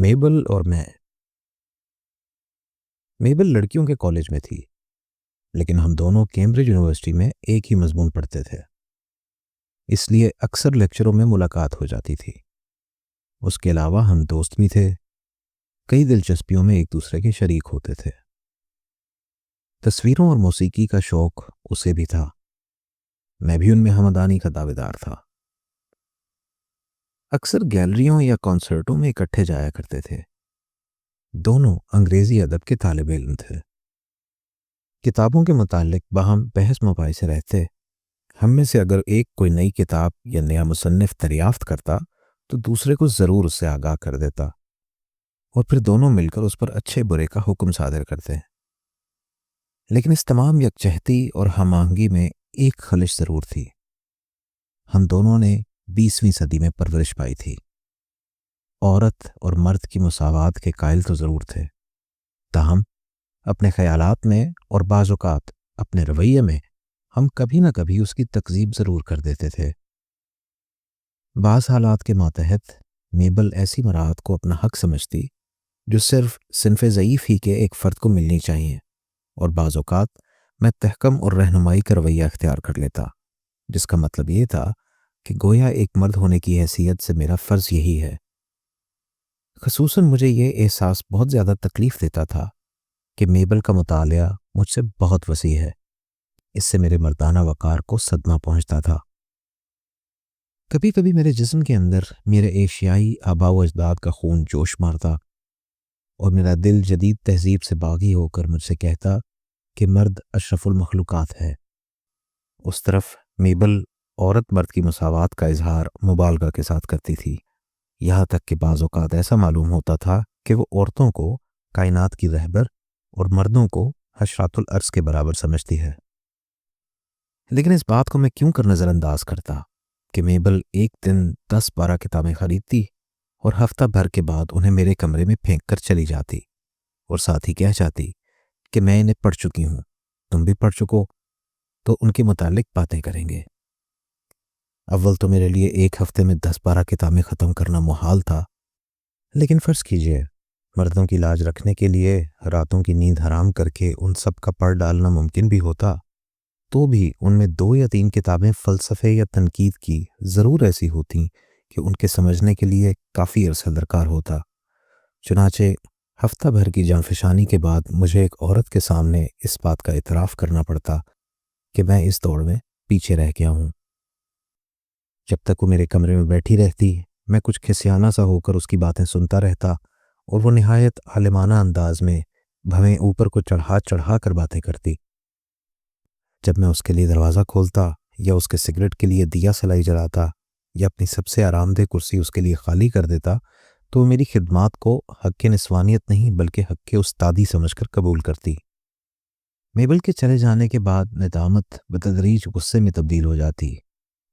میبل اور میں۔ میبل لڑکیوں کے کالج میں تھی، لیکن ہم دونوں کیمبرج یونیورسٹی میں ایک ہی مضمون پڑھتے تھے، اس لیے اکثر لیکچروں میں ملاقات ہو جاتی تھی۔ اس کے علاوہ ہم دوست بھی تھے، کئی دلچسپیوں میں ایک دوسرے کے شریک ہوتے تھے۔ تصویروں اور موسیقی کا شوق اسے بھی تھا، میں بھی ان میں ہمدانی کا دعویدار تھا۔ اکثر گیلریوں یا کنسرٹوں میں اکٹھے جایا کرتے تھے۔ دونوں انگریزی ادب کے طالب علم تھے۔ کتابوں کے متعلق باہم بحث مباحثے رہتے۔ ہم میں سے اگر ایک کوئی نئی کتاب یا نیا مصنف دریافت کرتا تو دوسرے کو ضرور اس سے آگاہ کر دیتا، اور پھر دونوں مل کر اس پر اچھے برے کا حکم صادر کرتے۔ لیکن اس تمام یکجہتی اور ہم آہنگی میں ایک خلش ضرور تھی۔ ہم دونوں نے 20ویں صدی میں پرورش پائی تھی۔ عورت اور مرد کی مساوات کے قائل تو ضرور تھے، تاہم اپنے خیالات میں اور بعض اوقات اپنے رویے میں ہم کبھی نہ کبھی اس کی تکذیب ضرور کر دیتے تھے۔ بعض حالات کے ماتحت میبل ایسی مراحت کو اپنا حق سمجھتی جو صرف صنف ضعیف ہی کے ایک فرد کو ملنی چاہیے، اور بعض اوقات میں تحکم اور رہنمائی کا رویہ اختیار کر لیتا، جس کا مطلب یہ تھا کہ گویا ایک مرد ہونے کی حیثیت سے میرا فرض یہی ہے۔ خصوصاً مجھے یہ احساس بہت زیادہ تکلیف دیتا تھا کہ میبل کا مطالعہ مجھ سے بہت وسیع ہے۔ اس سے میرے مردانہ وقار کو صدمہ پہنچتا تھا۔ کبھی کبھی میرے جسم کے اندر میرے ایشیائی آباء و اجداد کا خون جوش مارتا، اور میرا دل جدید تہذیب سے باغی ہو کر مجھ سے کہتا کہ مرد اشرف المخلوقات ہے۔ اس طرف میبل عورت مرد کی مساوات کا اظہار مبالغہ کے ساتھ کرتی تھی، یہاں تک کہ بعض اوقات ایسا معلوم ہوتا تھا کہ وہ عورتوں کو کائنات کی رہبر اور مردوں کو حشرات الارض کے برابر سمجھتی ہے۔ لیکن اس بات کو میں کیوں کر نظر انداز کرتا کہ میبل ایک دن 10-12 کتابیں خریدتی اور ہفتہ بھر کے بعد انہیں میرے کمرے میں پھینک کر چلی جاتی، اور ساتھ ہی کہہ جاتی کہ میں انہیں پڑھ چکی ہوں، تم بھی پڑھ چکو تو ان کے متعلق باتیں کریں گے۔ اول تو میرے لیے ایک ہفتے میں 10-12 کتابیں ختم کرنا محال تھا، لیکن فرض کیجئے مردوں کی لاج رکھنے کے لیے راتوں کی نیند حرام کر کے ان سب کا پڑھ ڈالنا ممکن بھی ہوتا، تو بھی ان میں 2 یا 3 کتابیں فلسفے یا تنقید کی ضرور ایسی ہوتیں کہ ان کے سمجھنے کے لیے کافی عرصہ درکار ہوتا۔ چنانچہ ہفتہ بھر کی جانفشانی کے بعد مجھے ایک عورت کے سامنے اس بات کا اعتراف کرنا پڑتا کہ میں اس دوڑ میں پیچھے رہ گیا ہوں۔ جب تک وہ میرے کمرے میں بیٹھی رہتی، میں کچھ کھسیانہ سا ہو کر اس کی باتیں سنتا رہتا، اور وہ نہایت عالمانہ انداز میں بھویں اوپر کو چڑھا چڑھا کر باتیں کرتی۔ جب میں اس کے لیے دروازہ کھولتا یا اس کے سگریٹ کے لیے دیا سلائی جلاتا یا اپنی سب سے آرام دہ کرسی اس کے لیے خالی کر دیتا، تو وہ میری خدمات کو حق نسوانیت نہیں بلکہ حق استادی سمجھ کر قبول کرتی۔ میبل کے چلے جانے کے بعد ندامت بتدریج غصے میں تبدیل ہو جاتی۔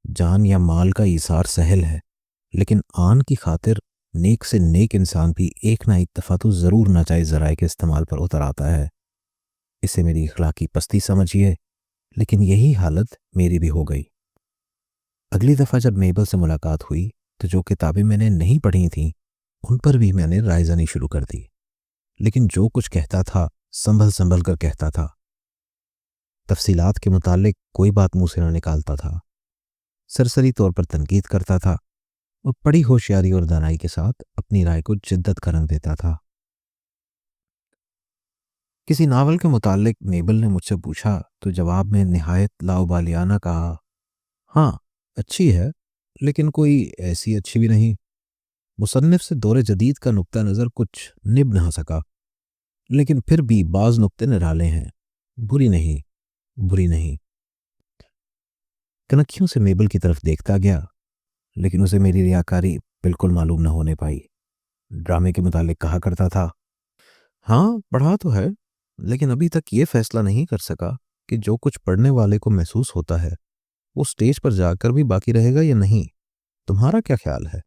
جان یا مال کا ایثار سہل ہے، لیکن آن کی خاطر نیک سے نیک انسان بھی ایک نہ ایک دفعہ تو ضرور ناجائز ذرائع کے استعمال پر اتر آتا ہے۔ اسے میری اخلاقی پستی سمجھیے، لیکن یہی حالت میری بھی ہو گئی۔ اگلی دفعہ جب میبل سے ملاقات ہوئی تو جو کتابیں میں نے نہیں پڑھی تھیں ان پر بھی میں نے رائے زنی شروع کر دی، لیکن جو کچھ کہتا تھا سنبھل سنبھل کر کہتا تھا۔ تفصیلات کے متعلق کوئی بات منہ سے نہ نکالتا تھا، سرسری طور پر تنقید کرتا تھا، اور بڑی ہوشیاری اور دانائی کے ساتھ اپنی رائے کو جدت کا رنگ دیتا تھا۔ کسی ناول کے متعلق میبل نے مجھ سے پوچھا تو جواب میں نہایت لاؤبالیانہ کہا، ہاں اچھی ہے، لیکن کوئی ایسی اچھی بھی نہیں۔ مصنف سے دور جدید کا نقطہ نظر کچھ نبھ نہ سکا، لیکن پھر بھی بعض نقطے نرالے ہیں، بری نہیں، بری نہیں۔ کنکھیوں سے میبل کی طرف دیکھتا گیا، لیکن اسے میری ریاکاری بالکل معلوم نہ ہونے پائی۔ ڈرامے کے متعلق کہا کرتا تھا، ہاں پڑھا تو ہے، لیکن ابھی تک یہ فیصلہ نہیں کر سکا کہ جو کچھ پڑھنے والے کو محسوس ہوتا ہے وہ سٹیج پر جا کر بھی باقی رہے گا یا نہیں، تمہارا کیا خیال ہے؟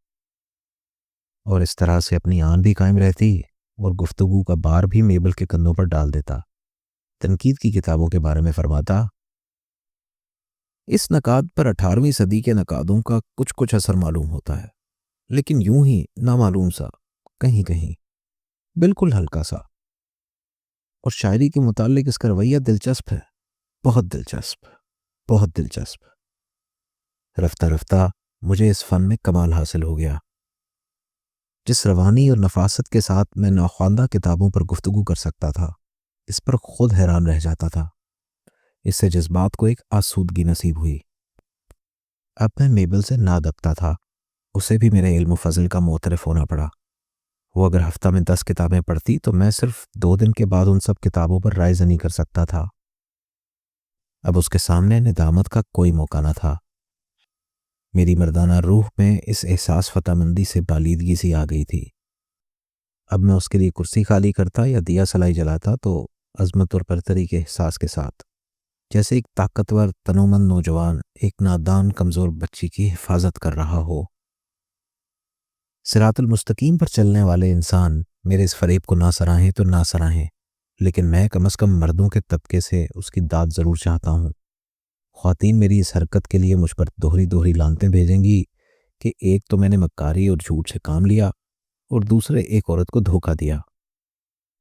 اور اس طرح سے اپنی آن بھی قائم رہتی اور گفتگو کا بار بھی میبل کے کندھوں پر ڈال دیتا۔ تنقید کی کتابوں کے بارے میں فرماتا، اس نقاد پر 18ویں صدی کے نقادوں کا کچھ اثر معلوم ہوتا ہے، لیکن یوں ہی نامعلوم سا، کہیں کہیں بالکل ہلکا سا، اور شاعری کے متعلق اس کا رویہ دلچسپ ہے، بہت دلچسپ، بہت دلچسپ۔ رفتہ رفتہ مجھے اس فن میں کمال حاصل ہو گیا۔ جس روانی اور نفاست کے ساتھ میں ناخواندہ کتابوں پر گفتگو کر سکتا تھا، اس پر خود حیران رہ جاتا تھا۔ اس سے جذبات کو ایک آسودگی نصیب ہوئی۔ اب میں میبل سے نہ دبتا تھا، اسے بھی میرے علم و فضل کا معترف ہونا پڑا۔ وہ اگر ہفتہ میں 10 کتابیں پڑھتی تو میں صرف 2 دن کے بعد ان سب کتابوں پر رائے زنی کر سکتا تھا۔ اب اس کے سامنے ندامت کا کوئی موقع نہ تھا۔ میری مردانہ روح میں اس احساس فتح مندی سے بالیدگی سی آ گئی تھی۔ اب میں اس کے لیے کرسی خالی کرتا یا دیا سلائی جلاتا تو عظمت اور برتری کے احساس کے ساتھ، جیسے ایک طاقتور تنومند نوجوان ایک نادان کمزور بچی کی حفاظت کر رہا ہو۔ صراط المستقیم پر چلنے والے انسان میرے اس فریب کو نہ سراہیں تو نہ سراہیں، لیکن میں کم از کم مردوں کے طبقے سے اس کی داد ضرور چاہتا ہوں۔ خواتین میری اس حرکت کے لیے مجھ پر دوہری دوہری لانتیں بھیجیں گی کہ ایک تو میں نے مکاری اور جھوٹ سے کام لیا، اور دوسرے ایک عورت کو دھوکہ دیا۔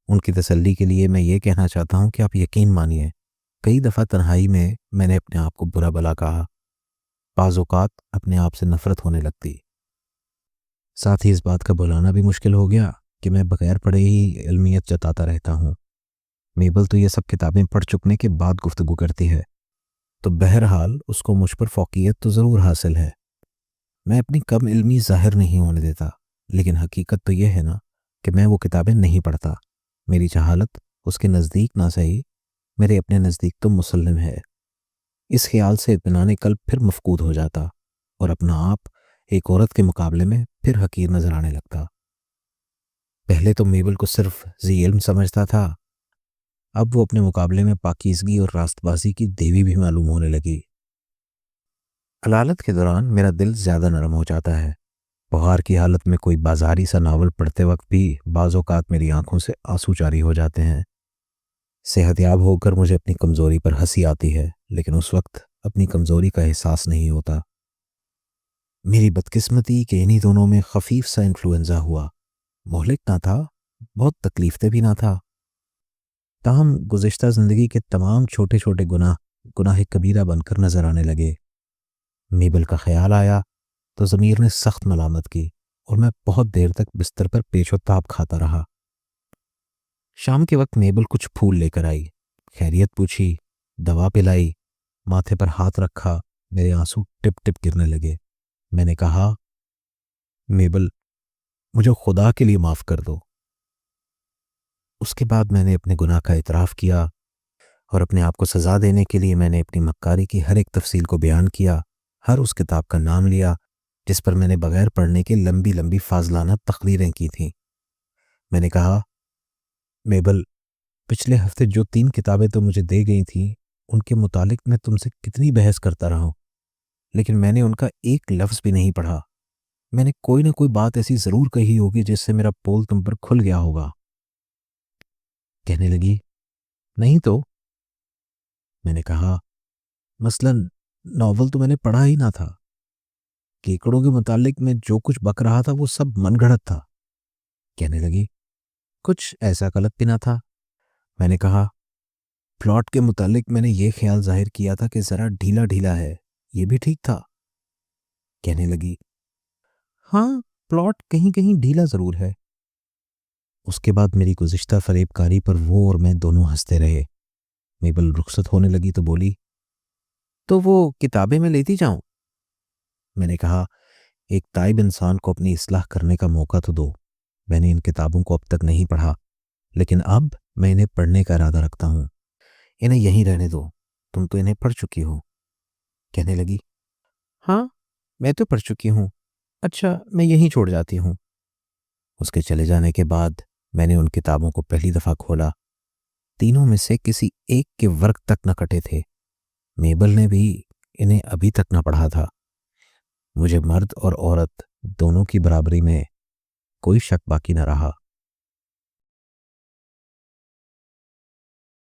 ان کی تسلی کے لیے میں یہ کہنا چاہتا ہوں کہ آپ یقین مانیے، کئی دفعہ تنہائی میں میں نے اپنے آپ کو برا بھلا کہا، بعض اوقات اپنے آپ سے نفرت ہونے لگتی۔ ساتھ ہی اس بات کا بلانا بھی مشکل ہو گیا کہ میں بغیر پڑھے ہی علمیت جتاتا رہتا ہوں۔ میبل تو یہ سب کتابیں پڑھ چکنے کے بعد گفتگو کرتی ہے، تو بہرحال اس کو مجھ پر فوقیت تو ضرور حاصل ہے۔ میں اپنی کم علمی ظاہر نہیں ہونے دیتا، لیکن حقیقت تو یہ ہے نا کہ میں وہ کتابیں نہیں پڑھتا۔ میری جہالت اس کے نزدیک نہ صحیح، میرے اپنے نزدیک تو مسلم ہے۔ اس خیال سے اطمینان قلب پھر مفقود ہو جاتا، اور اپنا آپ ایک عورت کے مقابلے میں پھر حقیر نظر آنے لگتا۔ پہلے تو میبل کو صرف ذی علم سمجھتا تھا، اب وہ اپنے مقابلے میں پاکیزگی اور راست بازی کی دیوی بھی معلوم ہونے لگی۔ علالت کے دوران میرا دل زیادہ نرم ہو جاتا ہے۔ بخار کی حالت میں کوئی بازاری سا ناول پڑھتے وقت بھی بعض اوقات میری آنکھوں سے آنسو جاری ہو جاتے ہیں۔ صحت یاب ہو کر مجھے اپنی کمزوری پر ہنسی آتی ہے، لیکن اس وقت اپنی کمزوری کا احساس نہیں ہوتا۔ میری بدقسمتی کہ انہی دونوں میں خفیف سا انفلوئنزا ہوا، مہلک نہ تھا، بہت تکلیف دہ بھی نہ تھا۔ تاہم گزشتہ زندگی کے تمام چھوٹے چھوٹے گناہ کبیرہ بن کر نظر آنے لگے۔ میبل کا خیال آیا تو ضمیر نے سخت ملامت کی، اور میں بہت دیر تک بستر پر پیچ و تاب کھاتا رہا۔ شام کے وقت میبل کچھ پھول لے کر آئی، خیریت پوچھی، دوا پلائی، ماتھے پر ہاتھ رکھا، میرے آنسو ٹپ ٹپ گرنے لگے۔ میں نے کہا، میبل مجھے خدا کے لیے معاف کر دو۔ اس کے بعد میں نے اپنے گناہ کا اعتراف کیا، اور اپنے آپ کو سزا دینے کے لیے میں نے اپنی مکاری کی ہر ایک تفصیل کو بیان کیا، ہر اس کتاب کا نام لیا جس پر میں نے بغیر پڑھنے کے لمبی لمبی فاضلانہ تقریریں کی تھیں۔ میں نے کہا، میبل پچھلے ہفتے جو 3 کتابیں تو مجھے دے گئی تھیں ان کے متعلق میں تم سے کتنی بحث کرتا رہا ہوں، لیکن میں نے ان کا ایک لفظ بھی نہیں پڑھا۔ میں نے کوئی نہ کوئی بات ایسی ضرور کہی ہوگی جس سے میرا پول تم پر کھل گیا ہوگا۔ کہنے لگی، نہیں تو؟ میں نے کہا، مثلاً ناول تو میں نے پڑھا ہی نہ تھا، کیکڑوں کے متعلق میں جو کچھ بک رہا تھا وہ سب من گھڑت تھا۔ کہنے لگی، کچھ ایسا غلط بھی نہ تھا؟ میں نے کہا، پلاٹ کے متعلق میں نے یہ خیال ظاہر کیا تھا کہ ذرا ڈھیلا ڈھیلا ہے، یہ بھی ٹھیک تھا؟ کہنے لگی، ہاں پلاٹ کہیں کہیں ڈھیلا ضرور ہے۔ اس کے بعد میری گزشتہ فریب کاری پر وہ اور میں دونوں ہنستے رہے۔ میبل رخصت ہونے لگی تو بولی، تو وہ کتابیں میں لیتی جاؤں؟ میں نے کہا، ایک تائب انسان کو اپنی اصلاح کرنے کا موقع تو دو۔ میں نے ان کتابوں کو اب تک نہیں پڑھا، لیکن اب میں انہیں پڑھنے کا ارادہ رکھتا ہوں۔ انہیں یہیں رہنے دو، تم تو انہیں پڑھ چکی ہو۔ کہنے لگی، ہاں میں تو پڑھ چکی ہوں، اچھا میں یہیں چھوڑ جاتی ہوں۔ اس کے چلے جانے کے بعد میں نے ان کتابوں کو پہلی دفعہ کھولا۔ تینوں میں سے کسی ایک کے ورق تک نہ کٹے تھے۔ میبل نے بھی انہیں ابھی تک نہ پڑھا تھا۔ مجھے مرد اور عورت دونوں کی برابری میں کوئی شک باقی نہ رہا۔